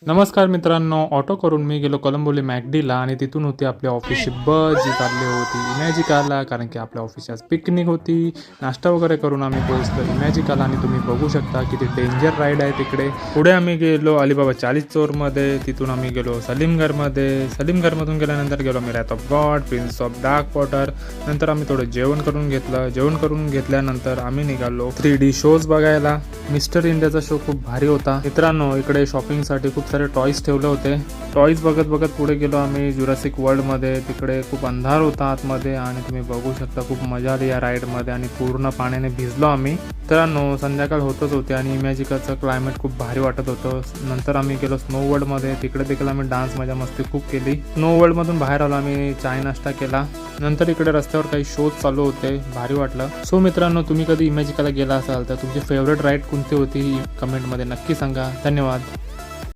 नमस्कार मित्रांनो, ऑटो करून मी गेलो कलंबोली मॅकडीला आणि तिथून होती आपल्या ऑफिसची बस जी चालली होती इमॅजिकाला, कारण की आपल्या ऑफिसची आज पिकनिक होती. नाश्ता वगैरे करून आम्ही पोहोचलो इमॅजिकाला आणि तुम्ही बघू शकता किती डेंजर राईड आहे तिकडे. पुढे आम्ही गेलो अलिबाबा 40 चोरमध्ये, तिथून आम्ही गेलो सलीमगरमध्ये. सलीमगरमधून गेल्यानंतर गेलो आम्ही wrath of God, prince of dark water. नंतर आम्ही थोडं जेवण करून घेतलं. जेवण करून घेतल्यानंतर आम्ही निघालो 3D शोज बघायला. मिस्टर इंडियाचा शो खूप भारी होता. मित्रांनो, इकडे शॉपिंगसाठी खूप सारे टॉयज ठेवले होते. टॉयज बघत बघत पुढे गेलो आम्ही जुरासिक वर्ल्डमध्ये. तिकडे खूप अंधार होता आतमध्ये आणि तुम्ही बघू शकता खूप मजा आली या राईडमध्ये आणि पूर्ण पाण्याने भिजलो आम्ही. मित्रांनो, संध्याकाळ होतच होती आणि इमॅजिकाचं क्लायमेट खूप भारी वाटत होतं. नंतर आम्ही गेलो स्नो वर्ल्डमध्ये. तिकडे देखील आम्ही डान्स मजा मस्ती खूप केली. स्नो वर्ल्डमधून बाहेर आलो आम्ही, चाय नाश्ता केला. नंतर इकडे रस्त्यावर काही शोज चालू होते, भारी वाटलं. सो मित्रांनो, तुम्ही कधी इमॅजिकाला गेला असाल तर तुमची फेवरेट राईड कोणती होती कमेंटमध्ये नक्की सांगा. धन्यवाद.